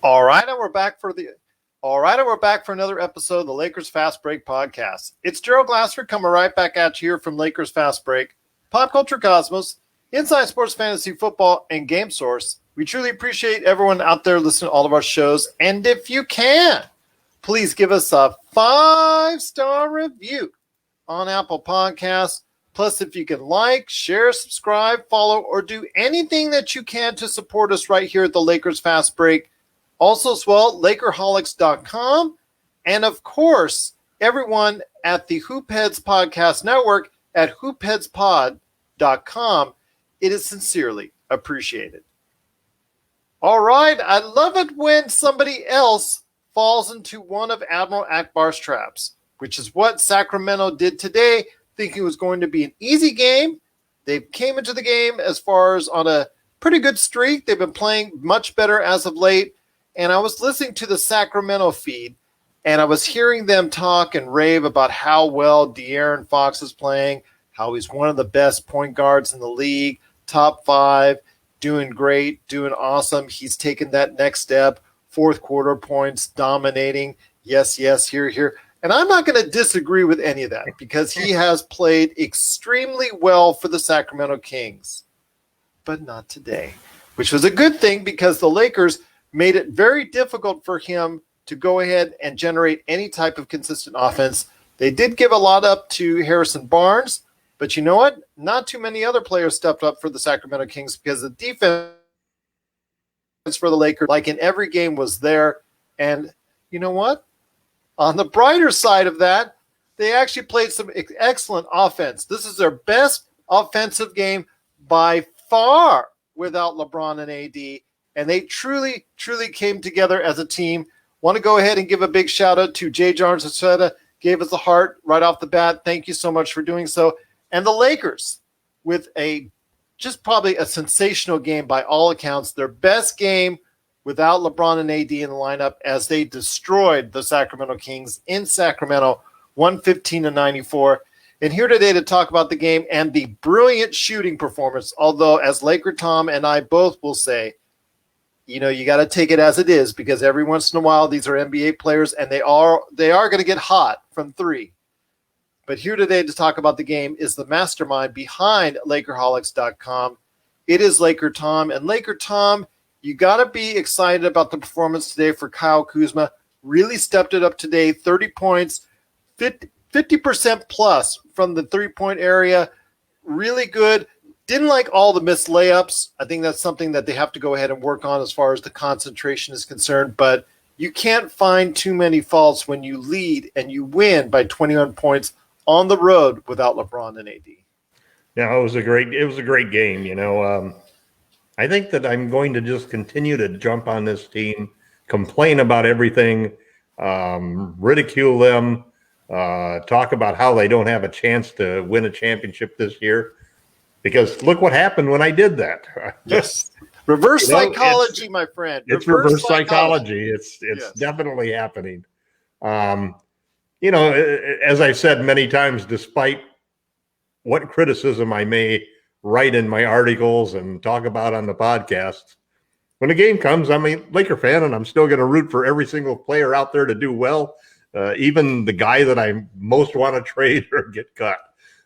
All right, and we're back for another episode of the Lakers Fast Break podcast. It's Gerald Glassford coming right back at you here from Lakers Fast Break, Pop Culture Cosmos, Inside Sports Fantasy Football, and Game Source. We truly appreciate everyone out there listening to all of our shows, and if you can, please give us a 5-star review on Apple Podcasts. Plus, if you can like, share, subscribe, follow, or do anything that you can to support us right here at the Lakers Fast Break. Also, as well, Lakerholics.com. And, of course, everyone at the Hoopheads Podcast Network at hoopheadspod.com. It is sincerely appreciated. All right. I love it when somebody else falls into one of Admiral Akbar's traps, which is what Sacramento did today, thinking it was going to be an easy game. They came into the game as far as on a pretty good streak. They've been playing much better as of late. And I was listening to the Sacramento feed, and I was hearing them talk and rave about how well De'Aaron Fox is playing, how he's one of the best point guards in the league, top 5, doing great, doing awesome. He's taken that next step, fourth quarter points, dominating. Yes, here. And I'm not going to disagree with any of that because he has played extremely well for the Sacramento Kings, but not today, which was a good thing because the Lakers made it very difficult for him to go ahead and generate any type of consistent offense. They did give a lot up to Harrison Barnes, but you know what? Not too many other players stepped up for the Sacramento Kings because the defense for the Lakers, like in every game, was there. And you know what? On the brighter side of that, they actually played some excellent offense. This is their best offensive game by far without LeBron and AD. And they truly, truly came together as a team. Want to go ahead and give a big shout out to Jay Jarnes, gave us a heart right off the bat. Thank you so much for doing so. And the Lakers with probably a sensational game by all accounts. Their best game without LeBron and AD in the lineup as they destroyed the Sacramento Kings in Sacramento, 115-94. And here today to talk about the game and the brilliant shooting performance, although as Laker Tom and I both will say, you know, you got to take it as it is because every once in a while these are NBA players and they are going to get hot from three. But here today to talk about the game is the mastermind behind Lakerholics.com. It is Laker Tom. And Laker Tom, you got to be excited about the performance today for Kyle Kuzma. Really stepped it up today, 30 points, 50% plus from the three-point area. Really good. Didn't like all the missed layups. I think that's something that they have to go ahead and work on as far as the concentration is concerned. But you can't find too many faults when you lead and you win by 21 points on the road without LeBron and AD. Yeah, it was a great game. You know, I think that I'm going to just continue to jump on this team, complain about everything, ridicule them, talk about how they don't have a chance to win a championship this year. Because look what happened when I did that. Yes. Reverse psychology, my friend. It's reverse psychology. It's yes. Definitely happening. You know, as I've said many times, despite what criticism I may write in my articles and talk about on the podcast, when the game comes, I'm a Laker fan, and I'm still going to root for every single player out there to do well, even the guy that I most want to trade or get cut.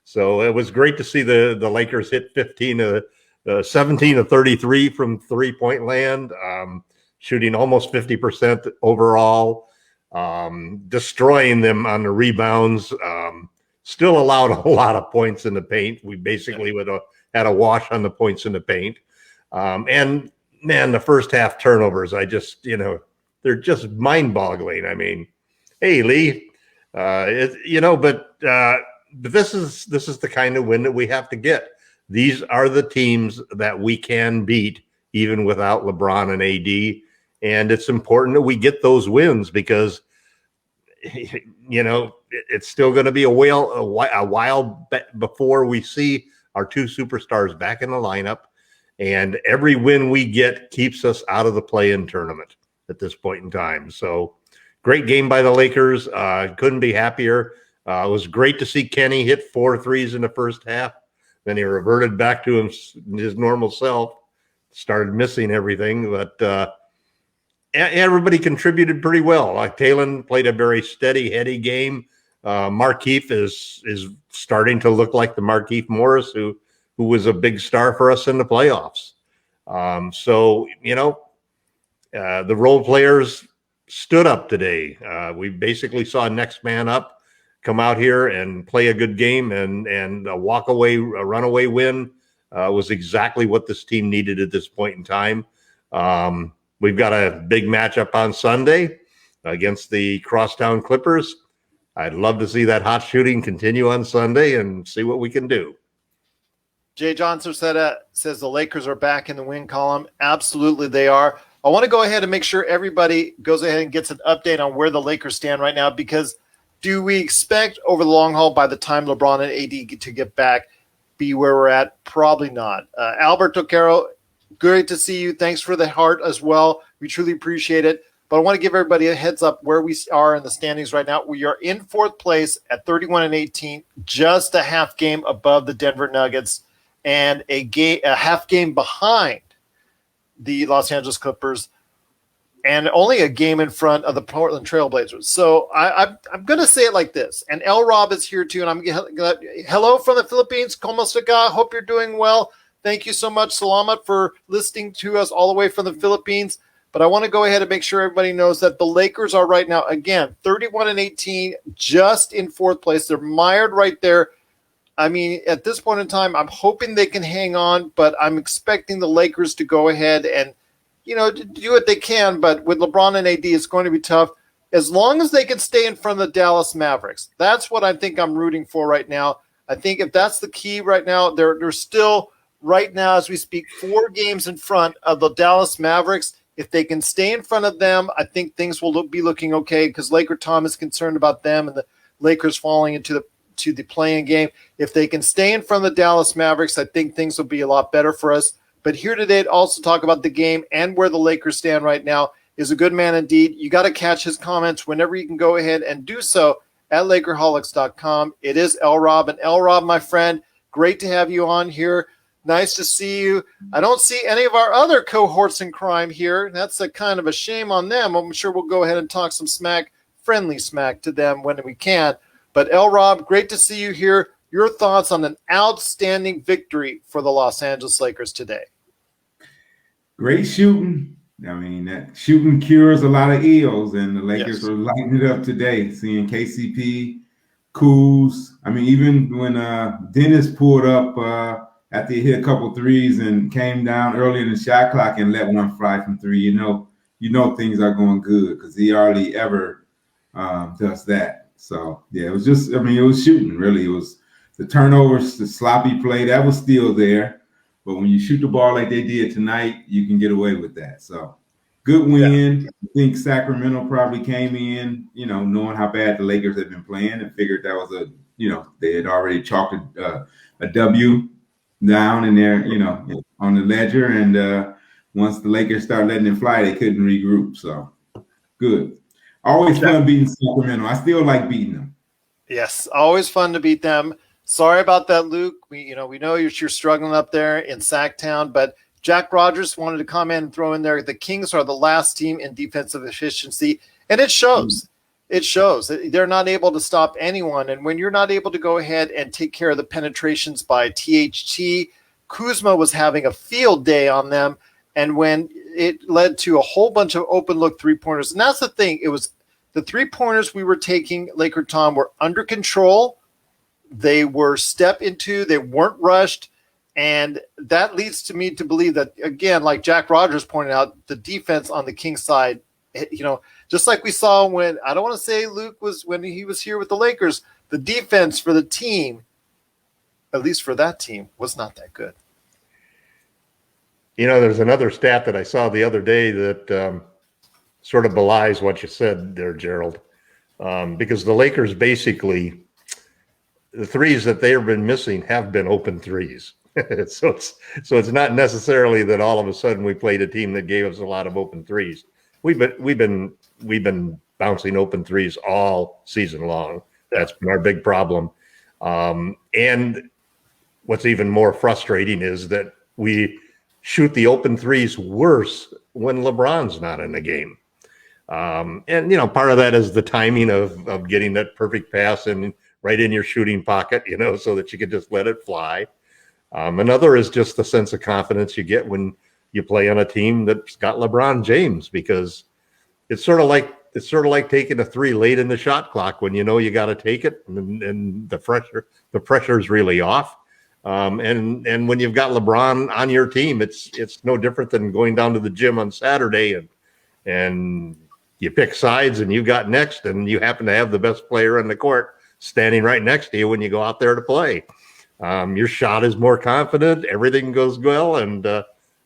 So it was great to see the Lakers hit 17 of 33 from three-point land, shooting almost 50% overall, destroying them on the rebounds, still allowed a lot of points in the paint. We basically had a wash on the points in the paint. And, man, the first half turnovers, they're just mind-boggling. I mean, hey, Lee, but this is the kind of win that we have to get. These are the teams that we can beat even without LeBron and AD. And it's important that we get those wins because, you know, it's still going to be a while before we see our two superstars back in the lineup. And every win we get keeps us out of the play-in tournament at this point in time. So great game by the Lakers. Couldn't be happier. It was great to see Kenny hit 4 threes in the first half. Then he reverted back to his normal self, started missing everything. But everybody contributed pretty well. Like Talon played a very steady, heady game. Markeith is starting to look like the Markeith Morris who was a big star for us in the playoffs. So, the role players stood up today. We basically saw next man up come out here and play a good game, and a runaway win was exactly what this team needed at this point in time. We've got a big matchup on Sunday against the Crosstown Clippers. I'd love to see that hot shooting continue on Sunday and see what we can do. Jay Johnson says the Lakers are back in the win column. Absolutely they are. I want to go ahead and make sure everybody goes ahead and gets an update on where the Lakers stand right now, because do we expect over the long haul by the time LeBron and AD to get back be where we're at? Probably not. Albert Tocaro, great to see you. Thanks for the heart as well. We truly appreciate it. But I want to give everybody a heads up where we are in the standings right now. We are in fourth place at 31-18, just a half game above the Denver Nuggets and a half game behind the Los Angeles Clippers, and only a game in front of the Portland Trail Blazers. So I'm going to say it like this. And El Rob is here too. And I'm hello from the Philippines. Como se ga? Hope you're doing well. Thank you so much, Salamat, for listening to us all the way from the Philippines. But I want to go ahead and make sure everybody knows that the Lakers are right now, again, 31-18, just in fourth place. They're mired right there. I mean, at this point in time, I'm hoping they can hang on, but I'm expecting the Lakers to go ahead and, do what they can. But with LeBron and AD, it's going to be tough. As long as they can stay in front of the Dallas Mavericks, that's what I think I'm rooting for right now. I think if that's the key right now, they're still, right now as we speak, 4 games in front of the Dallas Mavericks. If they can stay in front of them, I think things will be looking okay, because Laker Tom is concerned about them and the Lakers falling into the playing game. If they can stay in front of the Dallas Mavericks, I think things will be a lot better for us. But here today to also talk about the game and where the Lakers stand right now is a good man indeed. You got to catch his comments whenever you can go ahead and do so at Lakerholics.com. It is El Rob. And El Rob, my friend, great to have you on here. Nice to see you. I don't see any of our other cohorts in crime here. That's a kind of a shame on them. I'm sure we'll go ahead and talk some smack, friendly smack to them when we can. But El Rob, great to see you here. Your thoughts on an outstanding victory for the Los Angeles Lakers today? Great shooting. I mean, that shooting cures a lot of ills, and the Lakers were lighting it up today, seeing KCP, Kuz. I mean, even when Dennis pulled up after he hit a couple threes and came down early in the shot clock and let one fly from three, you know things are going good, because he hardly ever does that. So, yeah, it was just, it was shooting, really. It was the turnovers, the sloppy play, that was still there. But when you shoot the ball like they did tonight, you can get away with that. So, good win. Yeah. I think Sacramento probably came in, knowing how bad the Lakers had been playing, and figured that was they had already chalked a W down in there, on the ledger. And once the Lakers started letting it fly, they couldn't regroup. So, good. Always fun beating Sacramento. I still like beating them. Yes, always fun to beat them. Sorry about that, Luke. We know you're struggling up there in Sacktown, but Jack Rogers wanted to comment and throw in there, the Kings are the last team in defensive efficiency, and it shows. It shows. They're not able to stop anyone, and when you're not able to go ahead and take care of the penetrations by THT, Kuzma was having a field day on them, and when it led to a whole bunch of open look three-pointers, and that's the thing, it was the three-pointers we were taking, Laker Tom, were under control. They were step into, they weren't rushed. And that leads to me to believe that, again, like Jack Rogers pointed out, the defense on the Kings side, just like we saw when, I don't want to say Luke was when he was here with the Lakers, the defense for the team, at least for that team, was not that good. There's another stat that I saw the other day that sort of belies what you said there, Gerald, because the Lakers basically, the threes that they've been missing have been open threes. so it's not necessarily that all of a sudden we played a team that gave us a lot of open threes. We've been bouncing open threes all season long. That's been our big problem. And what's even more frustrating is that we shoot the open threes worse when LeBron's not in the game. And, part of that is the timing of getting that perfect pass and right in your shooting pocket, so that you can just let it fly. Another is just the sense of confidence you get when you play on a team that's got LeBron James, because it's sort of like taking a three late in the shot clock when you got to take it, and the pressure is really off. And when you've got LeBron on your team, it's no different than going down to the gym on Saturday and you pick sides and you got next, and you happen to have the best player on the court standing right next to you when you go out there to play. Your shot is more confident, everything goes well, and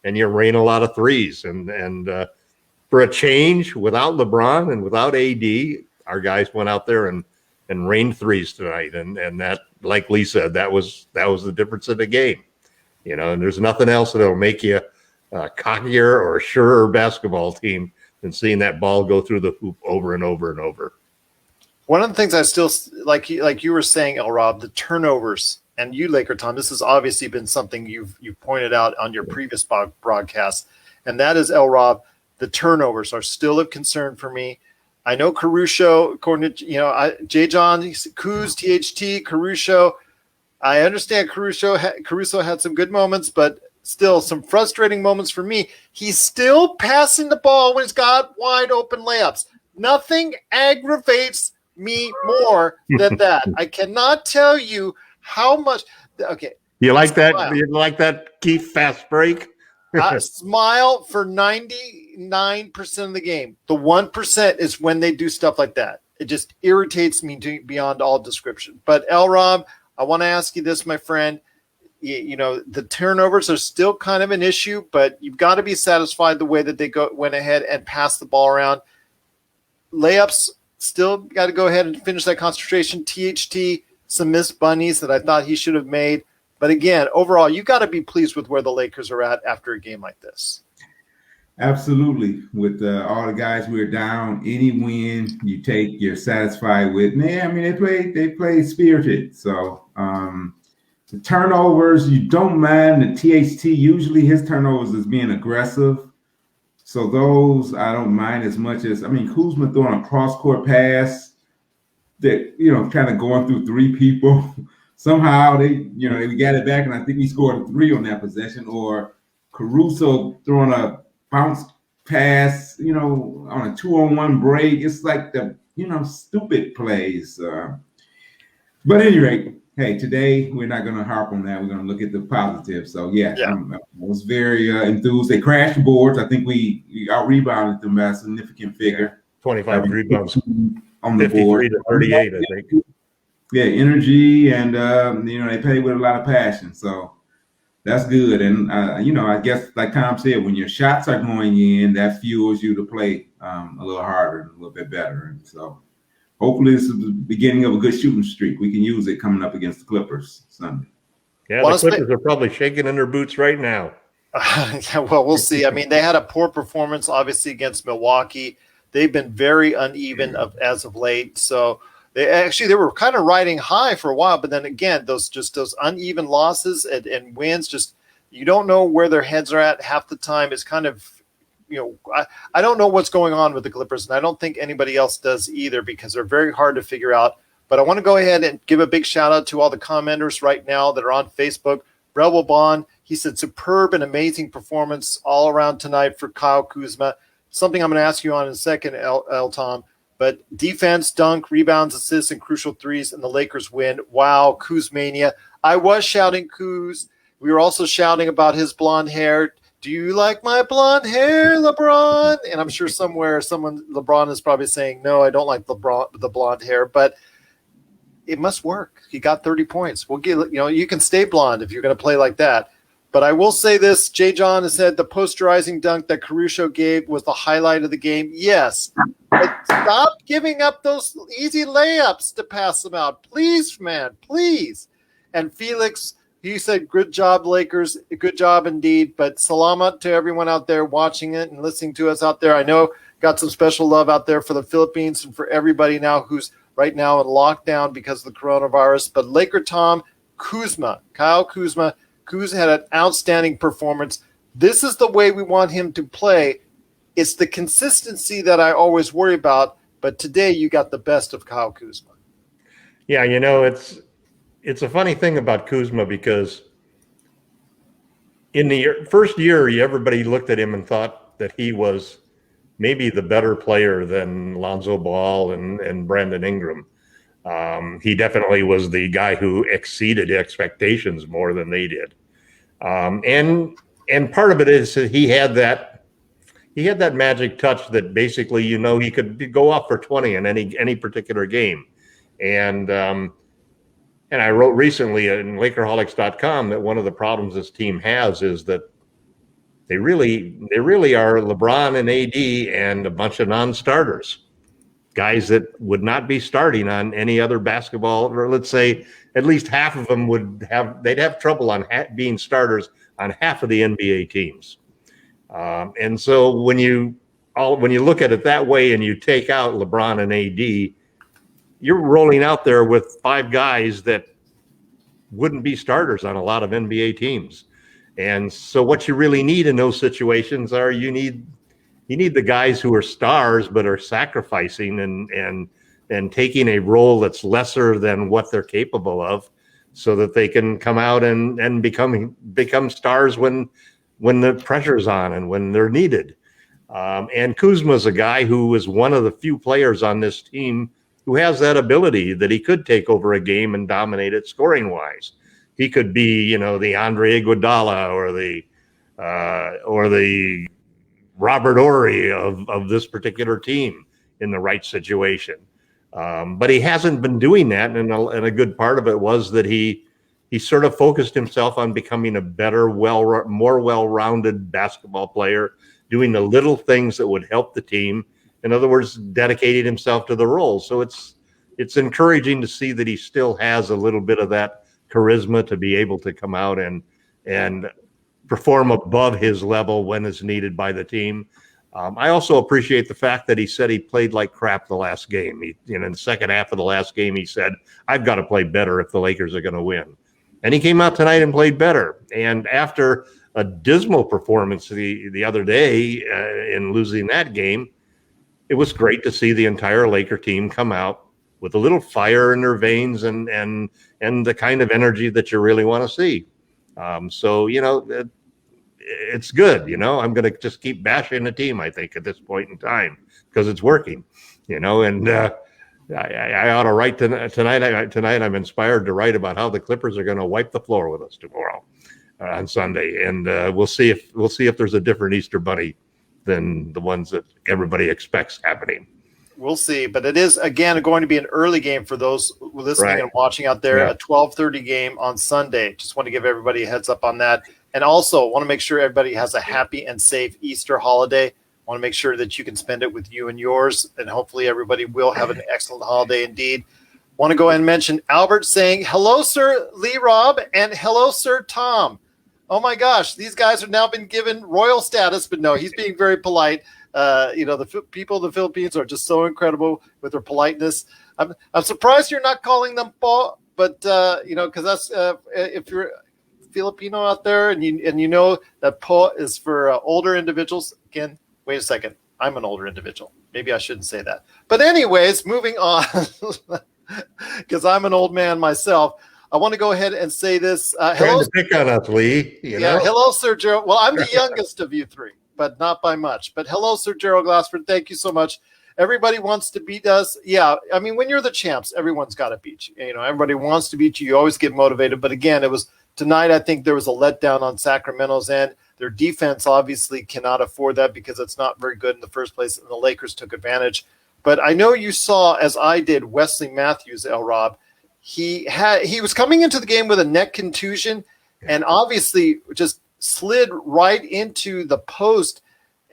you rain a lot of threes. And for a change, without LeBron and without AD, our guys went out there and rained threes tonight. And that, like Lee said, that was the difference in the game. And there's nothing else that'll make you a cockier or surer basketball team than seeing that ball go through the hoop over and over and over. One of the things I still like you were saying, El Rob, the turnovers, and you, Laker Tom, this has obviously been something you've pointed out on your previous broadcast, and that is, El Rob, the turnovers are still a concern for me. I know Caruso, according to J. John, Kuz, THT, Caruso. I understand Caruso had some good moments, but still some frustrating moments for me. He's still passing the ball when he's got wide open layups. Nothing aggravates me more than that. I cannot tell you how much. Okay, you like that? You like that, Keith? Fast break. Smile for 99% of the game. The 1% is when they do stuff like that. It just irritates me beyond all description. But El Rob, I want to ask you this, my friend. The turnovers are still kind of an issue, but you've got to be satisfied the way that they went ahead and passed the ball around. Layups, still got to go ahead and finish that concentration. THT, some missed bunnies that I thought he should have made. But again, overall, you got to be pleased with where the Lakers are at after a game like this. Absolutely. With all the guys we're down, any win you take, you're satisfied with. Man, I mean, they play spirited. So the turnovers, you don't mind the THT. Usually his turnovers is being aggressive. So those I don't mind as much as, Kuzma throwing a cross-court pass that, kind of going through three people. Somehow they got it back, and I think he scored a three on that possession. Or Caruso throwing a bounce pass, on a 2-on-1 break. It's like the, stupid plays. But at any rate, hey, today we're not going to harp on that. We're going to look at the positive. So, I was very enthused. They crashed boards. I think we out-rebounded them by a significant figure. 25 rebounds on the board. 53 to 38, I think. Yeah, energy, and they play with a lot of passion, so that's good. And I guess like Tom said, when your shots are going in, that fuels you to play a little harder and a little bit better. And so hopefully this is the beginning of a good shooting streak. We can use it coming up against the Clippers Sunday. Yeah, the Clippers are probably shaking in their boots right now. Well, we'll see. They had a poor performance, obviously, against Milwaukee. They've been very uneven as of late, so. They were kind of riding high for a while, but then again, those uneven losses and wins, just you don't know where their heads are at half the time. It's kind of, I don't know what's going on with the Clippers, and I don't think anybody else does either, because they're very hard to figure out. But I want to go ahead and give a big shout out to all the commenters right now that are on Facebook. Rebel Bond, he said, superb and amazing performance all around tonight for Kyle Kuzma. Something I'm going to ask you on in a second, El Tom. But defense, dunk, rebounds, assists, and crucial threes, and the Lakers win. Wow, Kuzmania. I was shouting Kuz. We were also shouting about his blonde hair. Do you like my blonde hair, LeBron? And I'm sure LeBron is probably saying, no, I don't like the blonde hair. But it must work. He got 30 points. We'll get, you can stay blonde if you're going to play like that. But I will say this, J. John has said the posterizing dunk that Caruso gave was the highlight of the game. Yes, but stop giving up those easy layups to pass them out. Please, man, please. And Felix, he said, good job, Lakers. Good job indeed. But salamat to everyone out there watching it and listening to us out there. I know got some special love out there for the Philippines and for everybody now who's right now in lockdown because of the coronavirus. But Laker Tom, Kyle Kuzma had an outstanding performance. This is the way we want him to play It's the consistency that I always worry about. But today you got the best of Kyle Kuzma. Yeah, it's a funny thing about Kuzma because in the first year, everybody looked at him and thought that he was maybe the better player than Lonzo Ball and Brandon Ingram. He definitely was the guy who exceeded expectations more than they did. And part of it is that he had that magic touch that basically, he could go off for 20 in any particular game. And I wrote recently in Lakerholics.com that one of the problems this team has is that they really are LeBron and AD and a bunch of non-starters, guys that would not be starting on any other basketball, or let's say at least half of them they'd have trouble on being starters on half of the NBA teams. And so when you look at it that way and you take out LeBron and AD, you're rolling out there with 5 guys that wouldn't be starters on a lot of NBA teams. And so what you really need in those situations are you need the guys who are stars but are sacrificing and taking a role that's lesser than what they're capable of, so that they can come out and become stars when the pressure's on and when they're needed. And Kuzma's a guy who is one of the few players on this team who has that ability, that he could take over a game and dominate it scoring wise. He could be, the Andre Iguodala or the Robert Horry of this particular team in the right situation. But he hasn't been doing that. And a good part of it was that he sort of focused himself on becoming a better, more well-rounded basketball player, doing the little things that would help the team. In other words, dedicating himself to the role. So it's encouraging to see that he still has a little bit of that charisma to be able to come out and perform above his level when it's needed by the team. I also appreciate the fact that he said he played like crap the last game. In the second half of the last game, he said, I've got to play better if the Lakers are going to win. And he came out tonight and played better. And after a dismal performance the other day in losing that game, it was great to see the entire Laker team come out with a little fire in their veins and the kind of energy that you really want to see. So, it's good. I'm going to just keep bashing the team, I think, at this point in time, because it's working, and I ought to write tonight. I'm inspired to write about how the Clippers are going to wipe the floor with us tomorrow on Sunday. And we'll see if there's a different Easter bunny than the ones that everybody expects happening. We'll see, but it is, again, going to be an early game for those listening and watching out there, a 12:30 game on Sunday. Just want to give everybody a heads up on that. And also want to make sure everybody has a happy and safe Easter holiday. Want to make sure that you can spend it with you and yours, and hopefully everybody will have an excellent holiday indeed. Want to go ahead and mention Albert saying, hello, Sir Lee Rob, and hello, Sir Tom. Oh, my gosh, these guys have now been given royal status, but no, he's being very polite. The people of the Philippines are just so incredible with their politeness. I'm surprised you're not calling them po, but because that's if you're Filipino out there and you know that po is for older individuals. Again, wait a second, I'm an older individual. Maybe I shouldn't say that. But anyways, moving on, because I'm an old man myself. I want to go ahead and say this. Trying to pick on us, Lee. Hello, Sir Gerald. Well, I'm the youngest of you three, but not by much. But hello, Sir Gerald Glassford. Thank you so much. Everybody wants to beat us. Yeah, I mean, when you're the champs, everyone's got to beat you. Everybody wants to beat you. You always get motivated. But again, it was tonight. I think there was a letdown on Sacramento's end. Their defense obviously cannot afford that because it's not very good in the first place, and the Lakers took advantage. But I know you saw, as I did, Wesley Matthews, El Rob. He was coming into the game with a neck contusion and obviously just slid right into the post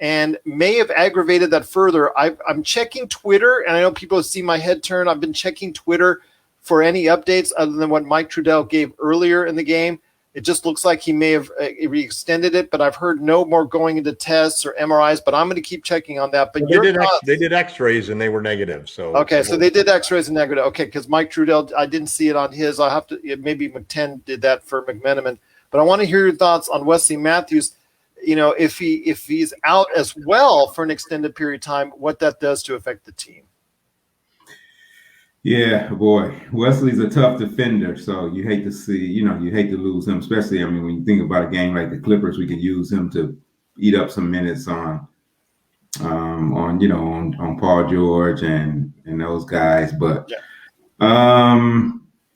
and may have aggravated that further. I'm checking Twitter, and I know people see my head turn. I've been checking Twitter for any updates other than what Mike Trudell gave earlier in the game. It just looks like he may have re-extended it, but I've heard no more going into tests or MRIs, but I'm going to keep checking on that. But they did x-rays and they were negative. So they did x-rays and negative. Okay, because Mike Trudell, I didn't see it on his. I'll have to, maybe McTen did that for McMenamin. But I want to hear your thoughts on Wesley Matthews. if he's out as well for an extended period of time, what that does to affect the team. Yeah, boy, Wesley's a tough defender, so you hate to see, you hate to lose him, especially, when you think about a game like the Clippers, we could use him to eat up some minutes on Paul George and those guys. But,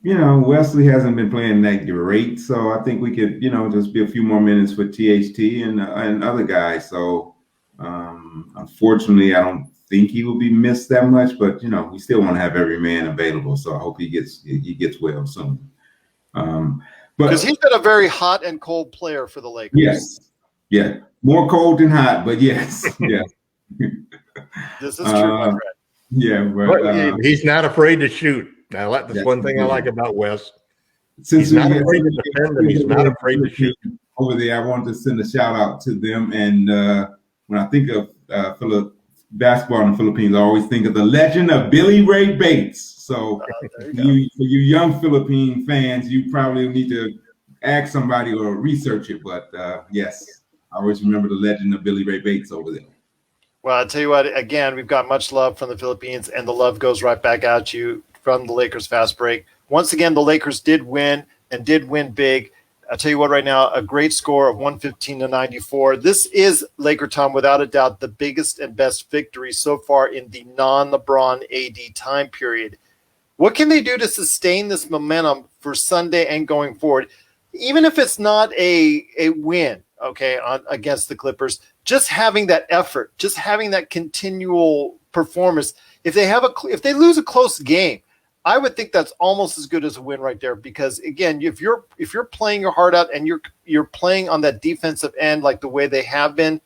Wesley hasn't been playing that great, so I think we could, just be a few more minutes for THT and other guys. So, unfortunately, I don't think he will be missed that much, but we still want to have every man available. So I hope he gets well soon. Because he's been a very hot and cold player for the Lakers. Yes, yeah, more cold than hot, but yes, yeah. This is true, my friend. Yeah, but he's not afraid to shoot. Now, that's one thing I like about Wes. He's not afraid to defend, and he's not afraid to shoot. Over there, I wanted to send a shout out to them. And when I think of basketball in the Philippines, I always think of the legend of Billy Ray Bates. So for you young Philippine fans, you probably need to ask somebody or research it. But yes, I always remember the legend of Billy Ray Bates over there. Well, I'll tell you what, again, we've got much love from the Philippines, and the love goes right back at you from the Lakers Fast Break. Once again, the Lakers did win and did win big. I'll tell you what, right now, a great score of 115-94. This is, Laker Tom, without a doubt, the biggest and best victory so far in the non-LeBron AD time period. What can they do to sustain this momentum for Sunday and going forward? Even if it's not a win, against the Clippers, just having that effort, just having that continual performance. If they lose a close game, I would think that's almost as good as a win right there, because again, if you're playing your heart out and you're playing on that defensive end like the way they have been,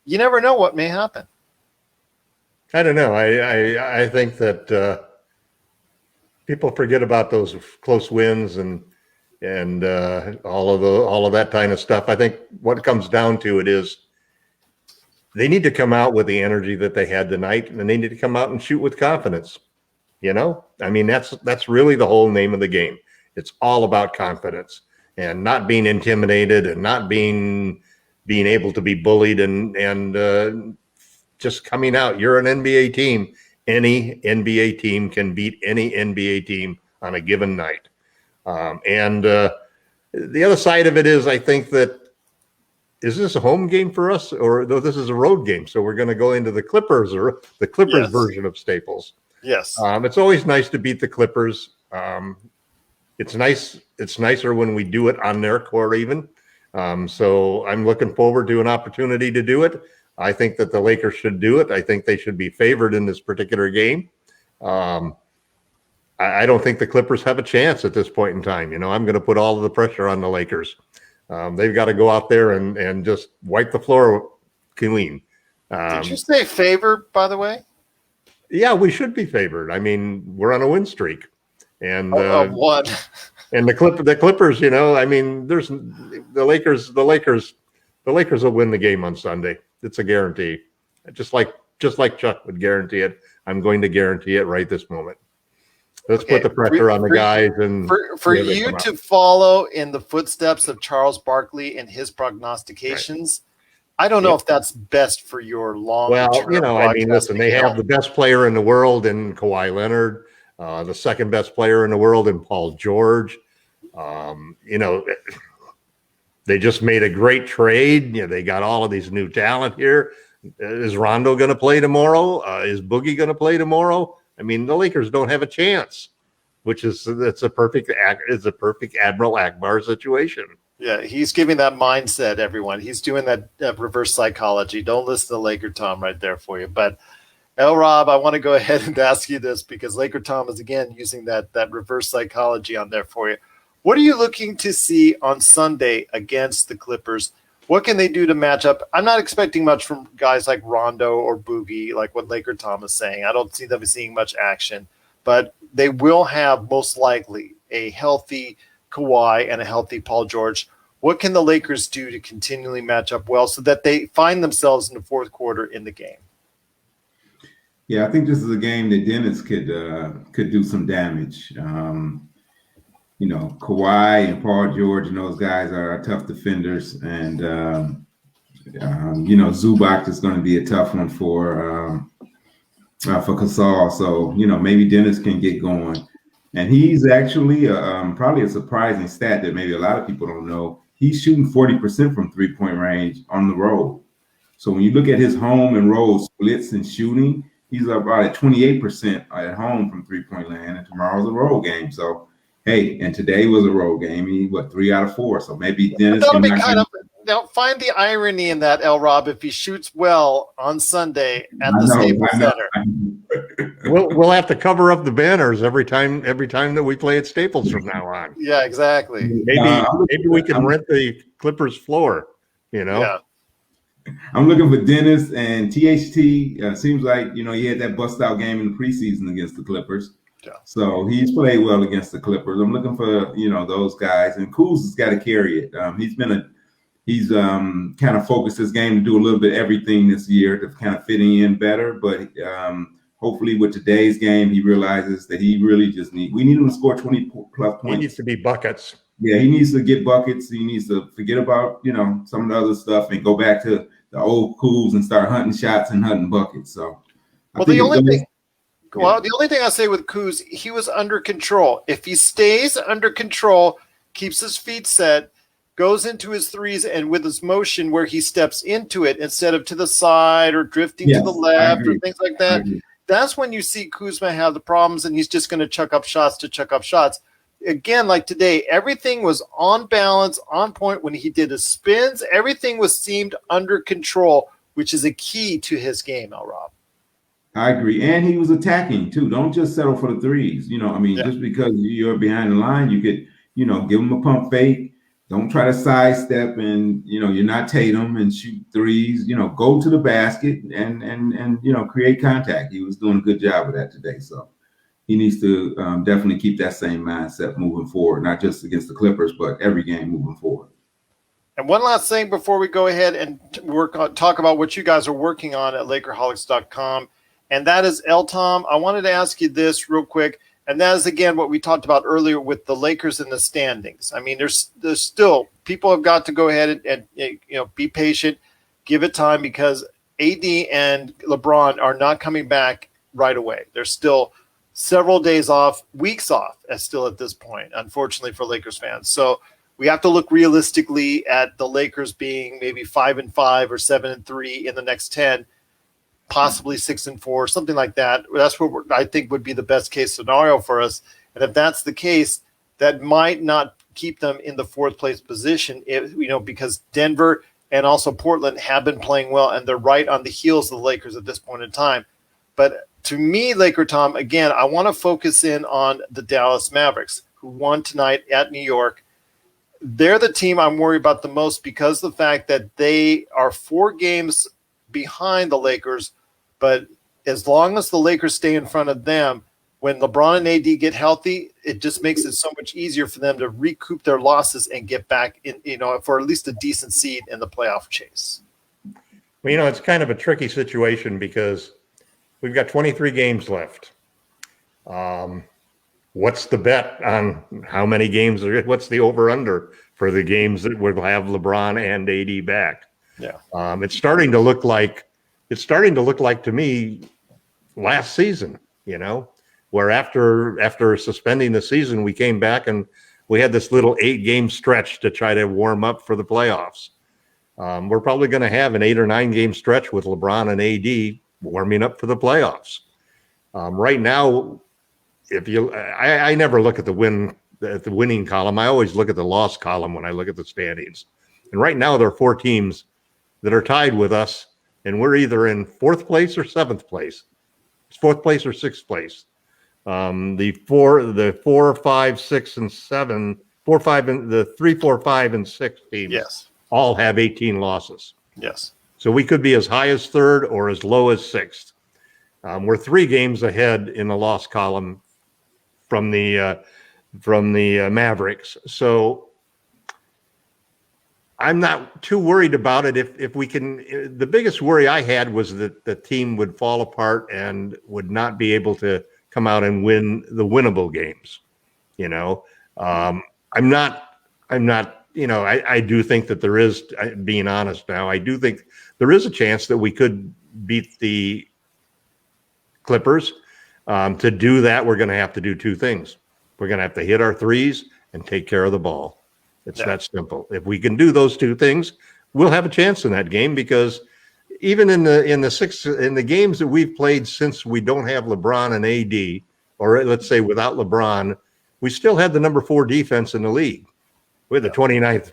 you never know what may happen. I don't know. I think that people forget about those close wins and all of that kind of stuff. I think what it comes down to it is they need to come out with the energy that they had tonight, and they need to come out and shoot with confidence. That's really the whole name of the game. It's all about confidence and not being intimidated and not being able to be bullied and just coming out. You're an NBA team. Any NBA team can beat any NBA team on a given night. The other side of it is, I think that, is this a home game for us, or though this is a road game? So we're going to go into the Clippers, or the Clippers version of Staples. Yes. It's always nice to beat the Clippers. It's nice. It's nicer when we do it on their court even. So I'm looking forward to an opportunity to do it. I think that the Lakers should do it. I think they should be favored in this particular game. I don't think the Clippers have a chance at this point in time. I'm going to put all of the pressure on the Lakers. They've got to go out there and just wipe the floor clean. Did you say favored, by the way? Yeah, we should be favored. We're on a win streak, and one. And the Clippers. There's the Lakers. The Lakers will win the game on Sunday. It's a guarantee. Just like Chuck would guarantee it, I'm going to guarantee it right this moment. Let's put the pressure on the guys. And for you to follow in the footsteps of Charles Barkley and his prognostications, right. I don't know if that's best for your long. Well, listen, they have the best player in the world in Kawhi Leonard, the second best player in the world in Paul George. They just made a great trade. They got all of these new talent here. Is Rondo going to play tomorrow? Is Boogie going to play tomorrow? The Lakers don't have a chance, it's a perfect Admiral Akbar situation. Yeah, he's giving that mindset, everyone. He's doing that reverse psychology. Don't listen to Laker Tom right there for you. But, Rob, I want to go ahead and ask you this, because Laker Tom is, again, using that reverse psychology on there for you. What are you looking to see on Sunday against the Clippers? What can they do to match up? I'm not expecting much from guys like Rondo or Boogie, like what Laker Tom is saying. I don't see them seeing much action. But they will have, most likely, a healthy Kawhi and a healthy Paul George. What can the Lakers do to continually match up well so that they find themselves in the fourth quarter in the game? Yeah, I think this is a game that Dennis could do some damage. Kawhi and Paul George and those guys are tough defenders, and Zubac is going to be a tough one for Gasol. So, maybe Dennis can get going. And he's actually probably a surprising stat that maybe a lot of people don't know. He's shooting 40% from 3-point range on the road. So when you look at his home and road splits and shooting, he's about at 28% at home from 3-point land, and tomorrow's a road game. So, hey, and today was a road game. He 3 out of 4. So maybe Dennis that'll be kind of. Now, find the irony in that, L. Rob, if he shoots well on Sunday at the Staples Center. We'll have to cover up the banners every time that we play at Staples from now on. Yeah, exactly. Maybe we can rent the Clippers floor, Yeah. I'm looking for Dennis and THT. Seems like, he had that bust out game in the preseason against the Clippers. Yeah. So he's played well against the Clippers. I'm looking for, those guys. And Kuz has got to carry it. He's kind of focused his game to do a little bit of everything this year to kind of fitting in better. But hopefully with today's game, he realizes that he really we need him to score 20 plus points. He needs to be buckets. Yeah, he needs to get buckets. He needs to forget about, some of the other stuff and go back to the old Kuz and start hunting shots and hunting buckets. So, the only thing I say with Kuz, he was under control. If he stays under control, keeps his feet set, goes into his threes, and with his motion where he steps into it instead of to the side or drifting to the left or things like that, that's when you see Kuzma have the problems, and he's just going to chuck up shots. Again, like today, everything was on balance, on point. When he did his spins, everything seemed under control, which is a key to his game, L. Rob. I agree. And he was attacking, too. Don't just settle for the threes. Just because you're behind the line, you could, give him a pump fake. Don't try to sidestep and, you're not Tatum and shoot threes. Go to the basket and create contact. He was doing a good job of that today. So he needs to definitely keep that same mindset moving forward, not just against the Clippers, but every game moving forward. And one last thing before we go ahead and talk about what you guys are working on at Lakerholics.com, and that is, Tom, I wanted to ask you this real quick, and that is, again, what we talked about earlier with the Lakers in the standings. I mean, there's still – people have got to go ahead and be patient, give it time, because AD and LeBron are not coming back right away. There's still – several days off, weeks off, still at this point, unfortunately for Lakers fans. So we have to look realistically at the Lakers being maybe 5-5 or 7-3 in the next 10, possibly 6-4, something like that. That's what I think would be the best case scenario for us. And if that's the case, that might not keep them in the fourth place position, because Denver and also Portland have been playing well, and they're right on the heels of the Lakers at this point in time. But to me, Laker Tom, again, I want to focus in on the Dallas Mavericks, who won tonight at New York. They're the team I'm worried about the most because of the fact that they are 4 games behind the Lakers. But as long as the Lakers stay in front of them, when LeBron and AD get healthy, it just makes it so much easier for them to recoup their losses and get back in, for at least a decent seed in the playoff chase. Well, it's kind of a tricky situation because we've got 23 games left. What's the bet on how many games? What's the over/under for the games that would have LeBron and AD back? Yeah, it's starting to look like to me last season. Where after suspending the season, we came back and we had this little 8-game stretch to try to warm up for the playoffs. We're probably going to have an 8 or 9 game stretch with LeBron and AD warming up for the playoffs. Right now, I never look at the winning column. I always look at the loss column when I look at the standings. And right now, there are 4 teams that are tied with us, and we're either in 4th place or 7th place. It's 4th place or 6th place. The 4, 5, 6, and 7, 4, 5, and the 3, 4, 5, and 6 teams. Yes, all have 18 losses. Yes. So we could be as high as 3rd or as low as 6th. We're 3 games ahead in the loss column from the Mavericks. So I'm not too worried about it. If we can, the biggest worry I had was that the team would fall apart and would not be able to come out and win the winnable games. I'm not I do think that there is, being honest now, I do think there is a chance that we could beat the Clippers. To do that, we're going to have to do two things. We're going to have to hit our threes and take care of the ball. It's that simple. If we can do those two things, we'll have a chance in that game, because even in the games that we've played since we don't have LeBron and AD, or let's say without LeBron, we still had the number 4 defense in the league. We had the 29th,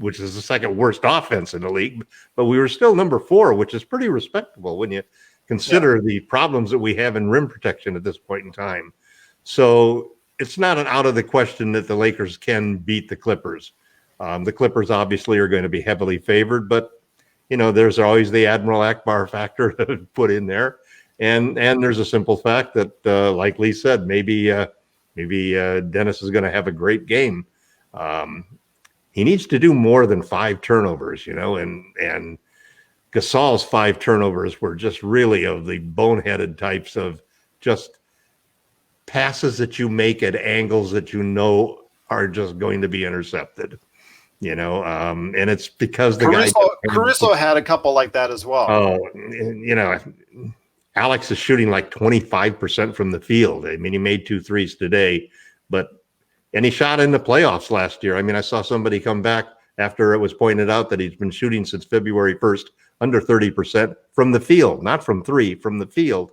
which is the second worst offense in the league, but we were still number 4, which is pretty respectable when you consider the problems that we have in rim protection at this point in time. So it's not an out of the question that the Lakers can beat the Clippers. The Clippers obviously are going to be heavily favored, but there's always the Admiral Akbar factor to put in there. And there's a simple fact that, like Lee said, maybe Dennis is going to have a great game. He needs to do more than 5 turnovers, and Gasol's 5 turnovers were just really of the boneheaded types of just passes that you make at angles that are just going to be intercepted. And it's because Caruso had a couple like that as well. Oh, Alex is shooting like 25% from the field. I mean, he made 2 threes today, and he shot in the playoffs last year. I mean, I saw somebody come back after it was pointed out that he's been shooting since February 1st under 30% from the field, not from 3, from the field.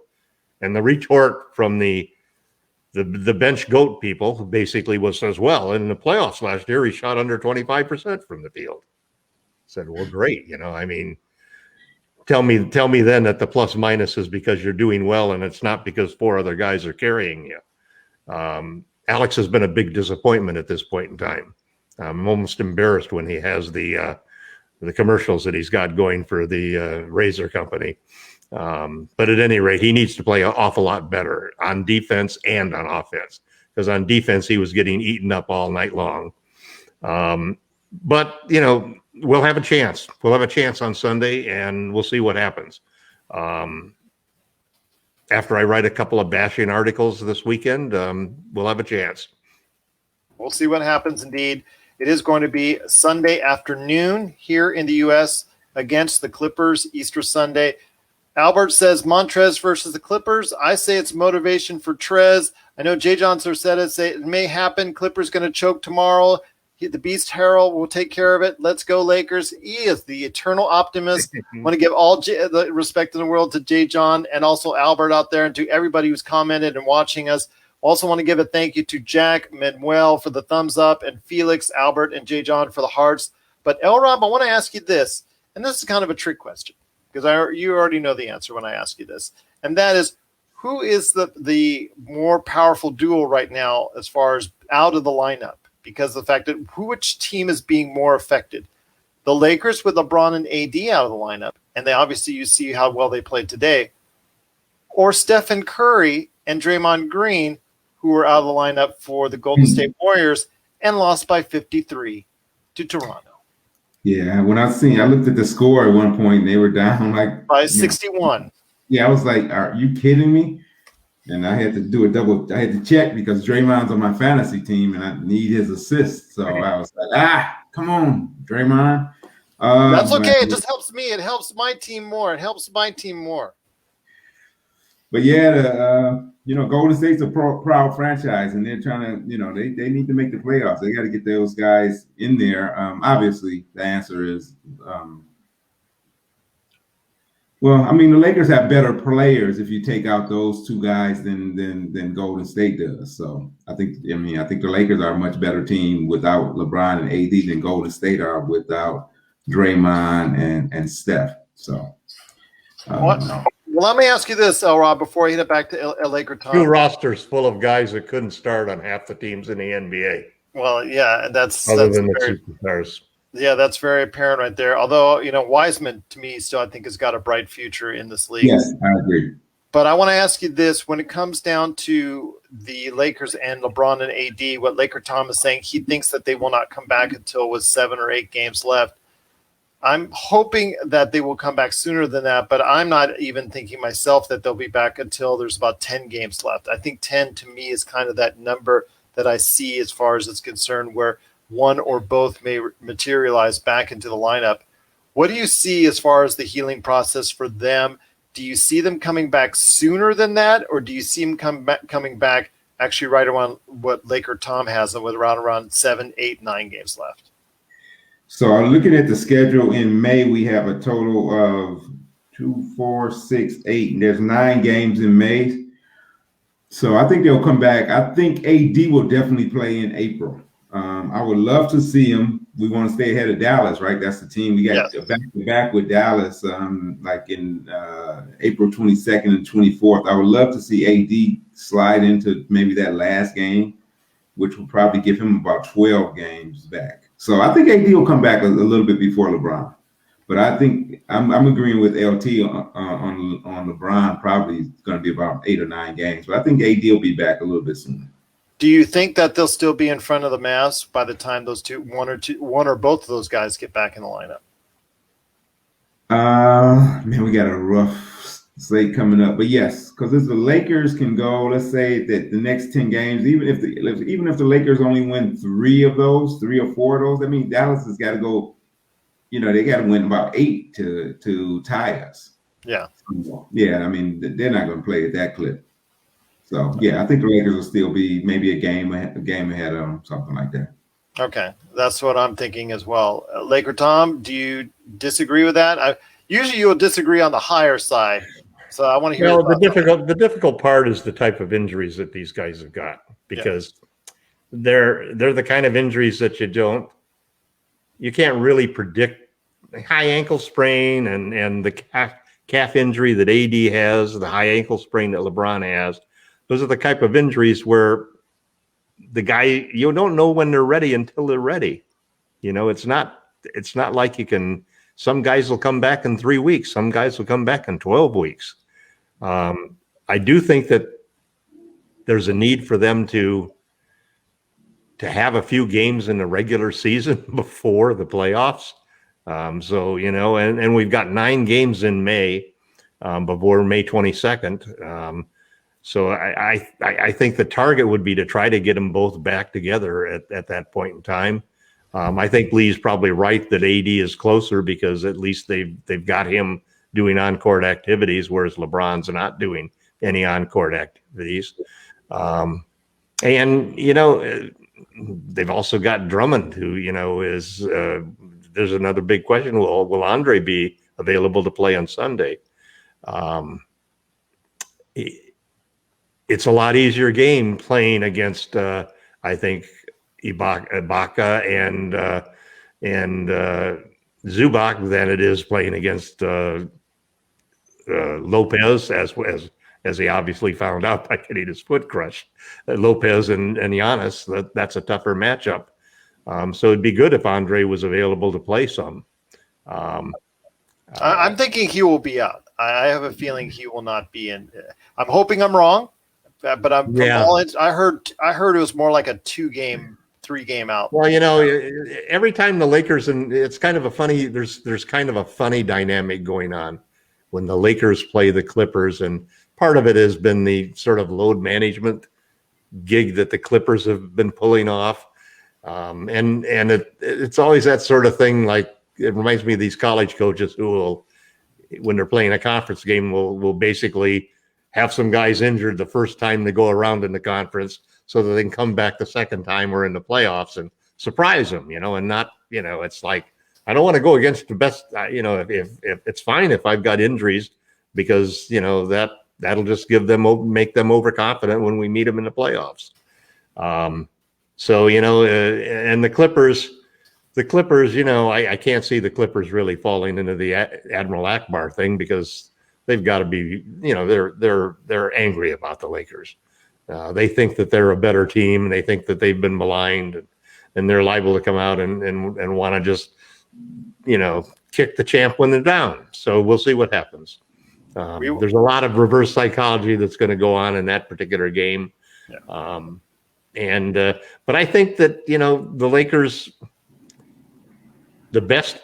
And the retort from the bench goat people basically was as well. In the playoffs last year, he shot under 25% from the field. Said, well, great. I mean, tell me then that the plus minus is because you're doing well and it's not because 4 other guys are carrying you. Alex has been a big disappointment at this point in time. I'm almost embarrassed when he has the commercials that he's got going for the razor company. But at any rate, he needs to play an awful lot better on defense and on offense, because on defense, he was getting eaten up all night long. But, we'll have a chance. We'll have a chance on Sunday, and we'll see what happens. After I write a couple of bashing articles this weekend, we'll have a chance. We'll see what happens indeed. It is going to be Sunday afternoon here in the U.S. against the Clippers, Easter Sunday. Albert says Montrez versus the Clippers. I say it's motivation for Trez. I know Jay Johnson said it may happen. Clippers going to choke tomorrow. The Beast Herald will take care of it. Let's go, Lakers. He is the eternal optimist. I want to give all the respect in the world to Jay John and also Albert out there, and to everybody who's commented and watching us. Also want to give a thank you to Jack, Manuel for the thumbs up, and Felix, Albert, and Jay John for the hearts. But Rob, I want to ask you this, and this is kind of a trick question, because you already know the answer when I ask you this, and that is, who is the more powerful duo right now as far as out of the lineup? Because the fact that which team is being more affected? The Lakers with LeBron and AD out of the lineup, and they obviously you see how well they played today, or Stephen Curry and Draymond Green, who were out of the lineup for the Golden State Warriors and lost by 53 to Toronto. Yeah, when I looked at the score at one point, and they were down by 61. Yeah, I was like, "Are you kidding me?" And I had to do I had to check, because Draymond's on my fantasy team and I need his assist. So I was like, come on, Draymond. That's okay. It just helps me. It helps my team more. But yeah, Golden State's a proud franchise, and they're trying to, they need to make the playoffs. They got to get those guys in there. Obviously, the answer is, the Lakers have better players if you take out those 2 guys than Golden State does. So I think the Lakers are a much better team without LeBron and AD than Golden State are without Draymond and Steph. So. Well, let me ask you this, Rob, before I hit it back to Laker Tom. 2 rosters full of guys that couldn't start on half the teams in the NBA. Well, yeah, that's than the superstars. Yeah, that's very apparent right there. Although, Wiseman, to me, still I think has got a bright future in this league. Yes, I agree. But I want to ask you this. When it comes down to the Lakers and LeBron and AD, what Laker Tom is saying, he thinks that they will not come back until with 7 or 8 games left. I'm hoping that they will come back sooner than that, but I'm not even thinking myself that they'll be back until there's about 10 games left. I think 10 to me is kind of that number that I see as far as it's concerned, where one or both may materialize back into the lineup. What do you see as far as the healing process for them? Do you see them coming back sooner than that, or do you see them coming back actually right around what Laker Tom has, with around 7, 8, 9 games left? So looking at the schedule in May, we have a total of 2, 4, 6, 8, and there's 9 games in May. So I think they'll come back. I think AD will definitely play in April. I would love to see him. We want to stay ahead of Dallas, right? That's the team. We got back with Dallas, like in April 22nd and 24th. I would love to see AD slide into maybe that last game, which will probably give him about 12 games back. So I think AD will come back a little bit before LeBron. But I think I'm agreeing with LT on LeBron. Probably going to be about 8 or 9 games. But I think AD will be back a little bit sooner. Do you think that they'll still be in front of the Mavs by the time those one or both of those guys get back in the lineup? Man, we got a rough slate coming up. But yes, because if the Lakers can go, let's say that the next 10 games, even if the Lakers only win 3 or 4 of those, that means Dallas has got to go. They got to win about 8 to tie us. Yeah. Yeah, I mean, they're not going to play at that clip. So, yeah, I think the Lakers will still be maybe a game ahead of them, something like that. Okay, that's what I'm thinking as well. Laker Tom, do you disagree with that? Usually you will disagree on the higher side, so I want to hear. Well, the difficult part is the type of injuries that these guys have got, because they're the kind of injuries that you can't really predict. High ankle sprain and the calf injury that AD has, the high ankle sprain that LeBron has. Those are the type of injuries where the guy, you don't know when they're ready until they're ready. It's not like you can. Some guys will come back in 3 weeks. Some guys will come back in 12 weeks. I do think that there's a need for them to have a few games in the regular season before the playoffs. And we've got 9 games in May before May 22nd. So I think the target would be to try to get them both back together at that point in time. I think Lee's probably right that AD is closer, because at least they've got him doing on-court activities, whereas LeBron's not doing any on-court activities. They've also got Drummond, who is there's another big question. Will Andre be available to play on Sunday? It's a lot easier game playing against, I think, Ibaka and Zubac than it is playing against Lopez, as he obviously found out by getting his foot crushed. Lopez and Giannis, that's a tougher matchup. So it'd be good if Andre was available to play some. I'm thinking he will be out. I have a feeling he will not be in. I'm hoping I'm wrong, but I heard it was more like a 2-game, 3-game out. Well, every time the Lakers, and it's kind of a funny. There's kind of a funny dynamic going on when the Lakers play the Clippers, and part of it has been the sort of load management gig that the Clippers have been pulling off. And it's always that sort of thing. Like, it reminds me of these college coaches who will, when they're playing a conference game, will basically have some guys injured the first time they go around in the conference, so that they can come back the second time or in the playoffs and surprise them, and not, it's like, I don't want to go against the best, if it's fine if I've got injuries, because, that'll just make them overconfident when we meet them in the playoffs. And the Clippers, I can't see the Clippers really falling into the Admiral Akbar thing, because they've got to be, they're angry about the Lakers. They think that they're a better team, and they think that they've been maligned, and they're liable to come out and want to just, kick the champ when they're down. So we'll see what happens. There's a lot of reverse psychology that's going to go on in that particular game. Yeah. But I think that, the Lakers, the best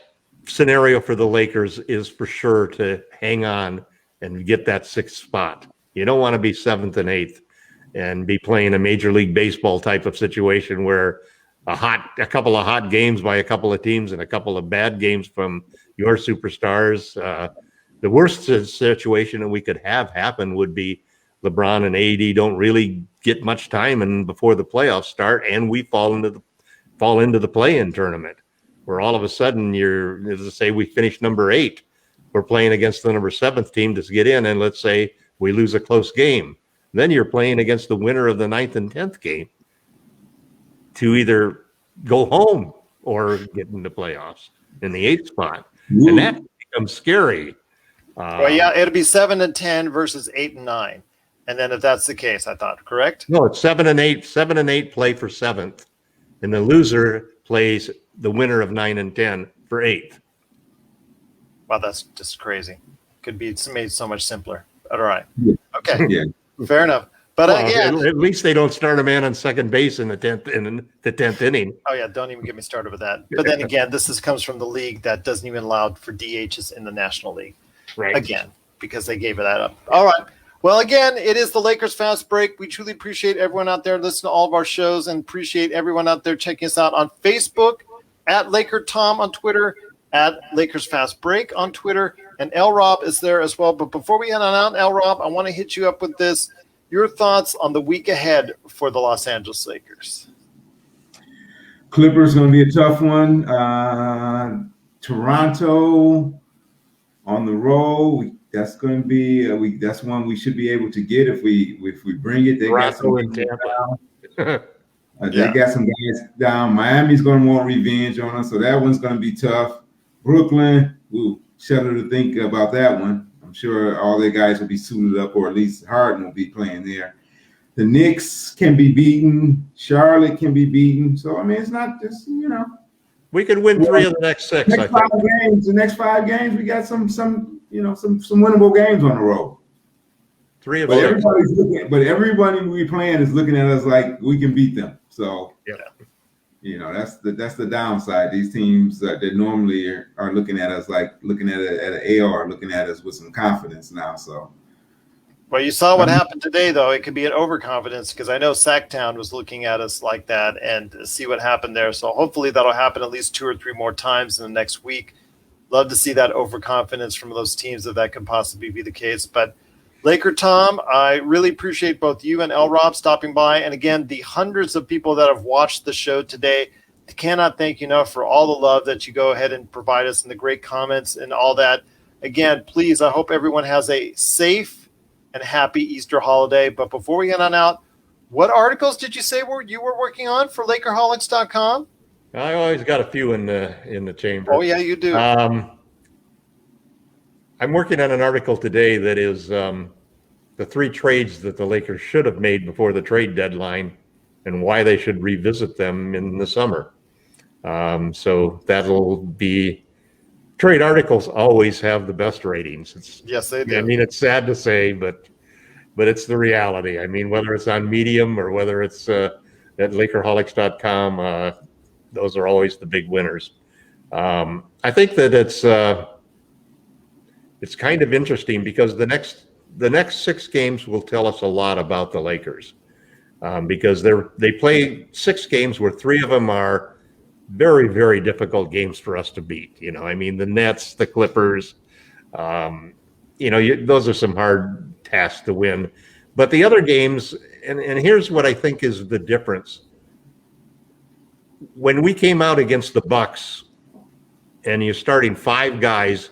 scenario for the Lakers is for sure to hang on and get that 6th spot. You don't want to be 7th and 8th and be playing a Major League Baseball type of situation where a couple of hot games by a couple of teams and a couple of bad games from your superstars. The worst situation that we could have happen would be LeBron and AD don't really get much time and before the playoffs start, and we fall into the play-in tournament, where all of a sudden as I say, we finish number 8. We're playing against the number 7th team to get in, and let's say we lose a close game. Then you're playing against the winner of the 9th and 10th game to either go home or get into playoffs in the 8th spot. Ooh. And that becomes scary. Well, yeah, it'll be 7 and 10 versus 8 and 9. And then if that's the case, I thought, correct? No, it's 7 and 8. 7 and 8 play for 7th. And the loser plays the winner of 9 and 10 for 8th. Wow, that's just crazy. Could be made so much simpler. All right. Okay. Yeah. Fair enough. But again, at least they don't start a man on second base in the 10th inning. Oh yeah, don't even get me started with that. But then again, comes from the league that doesn't even allow for DHs in the National League. Right. Again, because they gave that up. All right. Well, again, it is the Lakers Fast Break. We truly appreciate everyone out there listening to all of our shows, and appreciate everyone out there checking us out on Facebook, at Laker Tom on Twitter, at Lakers Fast Break on Twitter, and L Rob is there as well. But before we head on out, L Rob, I want to hit you up with this. Your thoughts on the week ahead for the Los Angeles Lakers? Clippers going to be a tough one. Toronto on the road. That's going to be that's one we should be able to get if we bring it. They got some They got some guys down. Miami's going to want revenge on us, so that one's going to be tough. Brooklyn, shudder to think about that one. I'm sure all their guys will be suited up, or at least Harden will be playing there. The Knicks can be beaten. Charlotte can be beaten. So, I mean, it's not just, we could win 3 of the next 6. The next 5 games, we got some winnable games on the road. 3 of 6. But everybody we playing is looking at us like we can beat them. So, that's the downside. These teams that normally are looking at us like looking at it at an AR, looking at us with some confidence now. So. Well, you saw what happened today, though. It could be an overconfidence, because I know Sacktown was looking at us like that, and see what happened there. So hopefully that'll happen at least 2 or 3 more times in the next week. Love to see that overconfidence from those teams, if that can possibly be the case. But Laker Tom, I really appreciate both you and L Rob stopping by. And again, the hundreds of people that have watched the show today, I cannot thank you enough for all the love that you go ahead and provide us, and the great comments and all that. Again, please, I hope everyone has a safe and happy Easter holiday. But before we get on out, what articles did you say you were working on for Lakerholics.com? I always got a few in the chamber. Oh yeah, you do. I'm working on an article today that is the 3 trades that the Lakers should have made before the trade deadline, and why they should revisit them in the summer. So that'll be. Trade articles always have the best ratings. Yes, they do. I mean, it's sad to say, but it's the reality. I mean, whether it's on Medium or whether it's at Lakerholics.com, those are always the big winners. I think that it's kind of interesting, because the next 6 games will tell us a lot about the Lakers, because they play 6 games where 3 of them are very, very difficult games for us to beat. I mean, the Nets, the Clippers, those are some hard tasks to win. But the other games, and here's what I think is the difference. When we came out against the Bucks, and you're starting 5 guys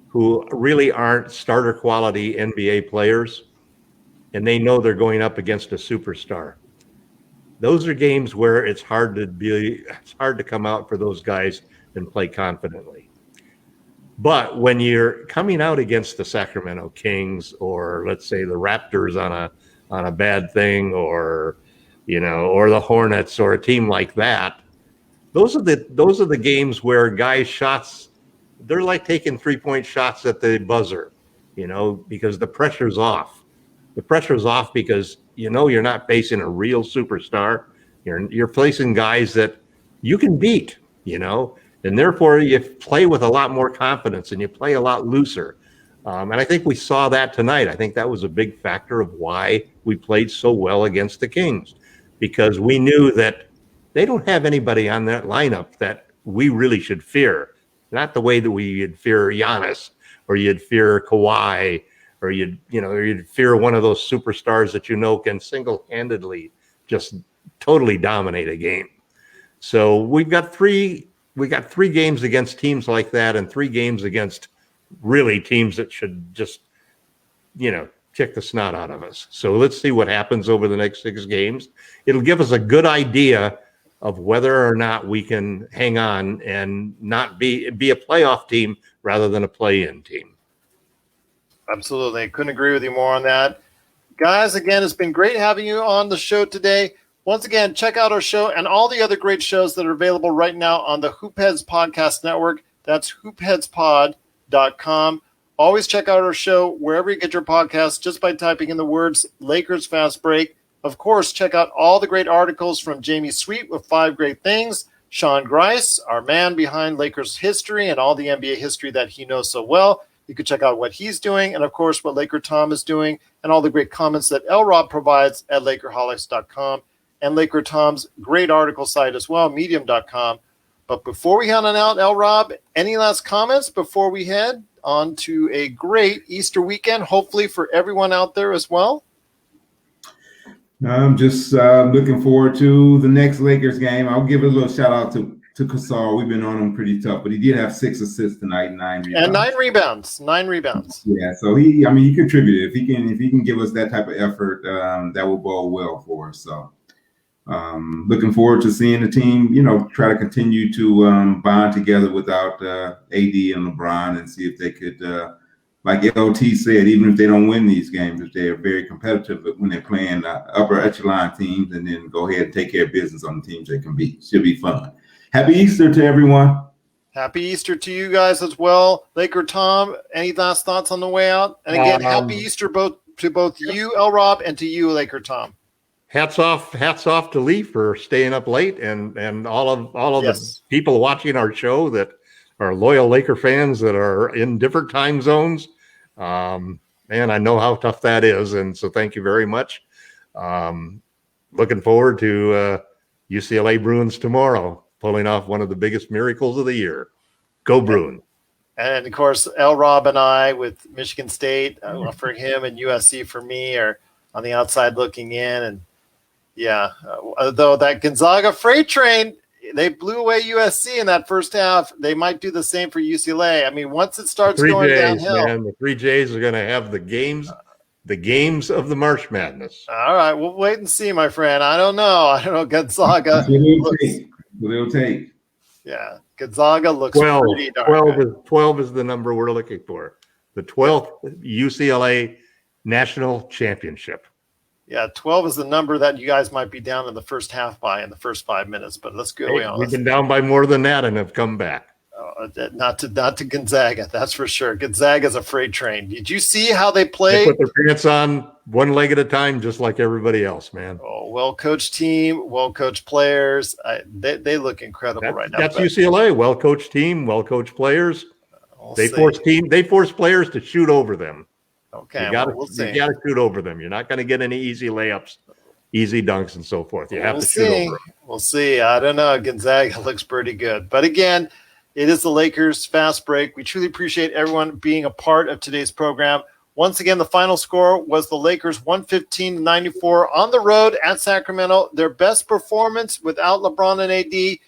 who really aren't starter quality NBA players, and they know they're going up against a superstar. Those are games where it's hard to come out for those guys and play confidently. But when you're coming out against the Sacramento Kings, or let's say the Raptors on a bad thing, or the Hornets, or a team like that, those are the games where guys' shots, they're like taking 3-point shots at the buzzer, because the pressure's off. The pressure's off because you're not facing a real superstar. You're facing guys that you can beat, and therefore you play with a lot more confidence and you play a lot looser. And I think we saw that tonight. I think that was a big factor of why we played so well against the Kings, because we knew that they don't have anybody on that lineup that we really should fear. Not the way that you'd fear Giannis or you'd fear Kawhi or you'd fear one of those superstars that can single-handedly just totally dominate a game. So we got three games against teams like that, and 3 games against really teams that should just kick the snot out of us. So let's see what happens over the next 6 games. It'll give us a good idea of whether or not we can hang on and not be a playoff team rather than a play-in team. Absolutely. I couldn't agree with you more on that. Guys, again, it's been great having you on the show today. Once again, check out our show and all the other great shows that are available right now on the Hoopheads Podcast Network. That's hoopheadspod.com. Always check out our show wherever you get your podcasts just by typing in the words Lakers Fast Break. Of course, check out all the great articles from Jamie Sweet with 5 Great Things, Sean Grice, our man behind Lakers history and all the NBA history that he knows so well. You can check out what he's doing and, of course, what Laker Tom is doing and all the great comments that L. Rob provides at Lakerholics.com and Laker Tom's great article site as well, Medium.com. But before we head on out, L. Rob, any last comments before we head on to a great Easter weekend, hopefully for everyone out there as well? I'm just looking forward to the next Lakers game. I'll give a little shout out to Kasar. We've been on him pretty tough, but he did have 6 assists tonight, 9 rebounds. And 9 rebounds. 9 rebounds. Yeah, so he contributed. If he can give us that type of effort, that will bode well for us. So looking forward to seeing the team, try to continue to bond together without AD and LeBron and see if they could like LT said, even if they don't win these games, if they are very competitive when they're playing upper echelon teams, and then go ahead and take care of business on the teams they can beat. Should be fun. Happy Easter to everyone. Happy Easter to you guys as well. Laker Tom, any last thoughts on the way out? And again, happy Easter to both you, L. Rob, and to you, Laker Tom. Hats off to Lee for staying up late, and all of Yes. the people watching our show that are loyal Laker fans that are in different time zones. Man, I know how tough that is, and so thank you very much. Looking forward to UCLA Bruins tomorrow, pulling off one of the biggest miracles of the year. Go Bruins. And, of course, L. Rob and I with Michigan State for him and USC for me are on the outside looking in. And, yeah, though that Gonzaga freight train, they blew away USC in that first half. They might do the same for UCLA. I mean, once it starts going downhill. Man, the 3 J's are going to have the games of the March Madness. All right, we'll wait and see, my friend. I don't know. Gonzaga. It'll take. Yeah, Gonzaga looks pretty dark. 12 is the number we're looking for. The 12th UCLA National Championship. Yeah, 12 is the number that you guys might be down in the first half by in the first 5 minutes. But let's go. We've been down by more than that and have come back. Not to Gonzaga, that's for sure. Gonzaga's a freight train. Did you see how they played? They put their pants on one leg at a time, just like everybody else, man. Oh, well-coached team, well-coached players. They look incredible right now. That's UCLA, well-coached team, well-coached players. They force players to shoot over them. Okay, you got to shoot over them. You're not going to get any easy layups, easy dunks, and so forth. You have to shoot over them. We'll see. I don't know. Gonzaga looks pretty good. But again, it is the Lakers Fast Break. We truly appreciate everyone being a part of today's program. Once again, the final score was the Lakers 115-94 on the road at Sacramento. Their best performance without LeBron and AD.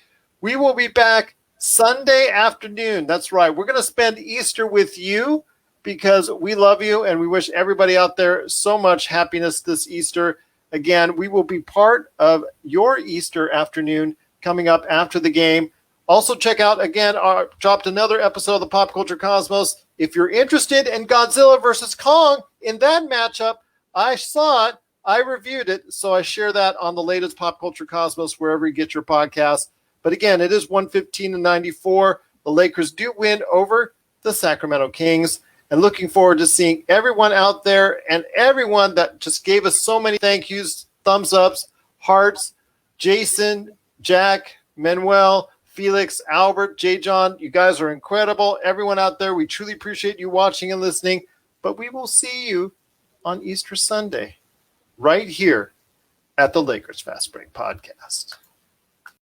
We will be back Sunday afternoon. That's right. We're going to spend Easter with you because we love you and we wish everybody out there so much happiness this Easter. Again, we will be part of your Easter afternoon coming up after the game. Also, check out, again, dropped another episode of the Pop Culture Cosmos. If you're interested in Godzilla versus Kong, in that matchup, I saw it, I reviewed it, so I share that on the latest Pop Culture Cosmos, wherever you get your podcasts. But again, it is 115-94. The Lakers do win over the Sacramento Kings. And looking forward to seeing everyone out there and everyone that just gave us so many thank yous, thumbs ups, hearts, Jason, Jack, Manuel, Felix, Albert, J. John, you guys are incredible. Everyone out there, we truly appreciate you watching and listening. But we will see you on Easter Sunday right here at the Lakers Fast Break Podcast.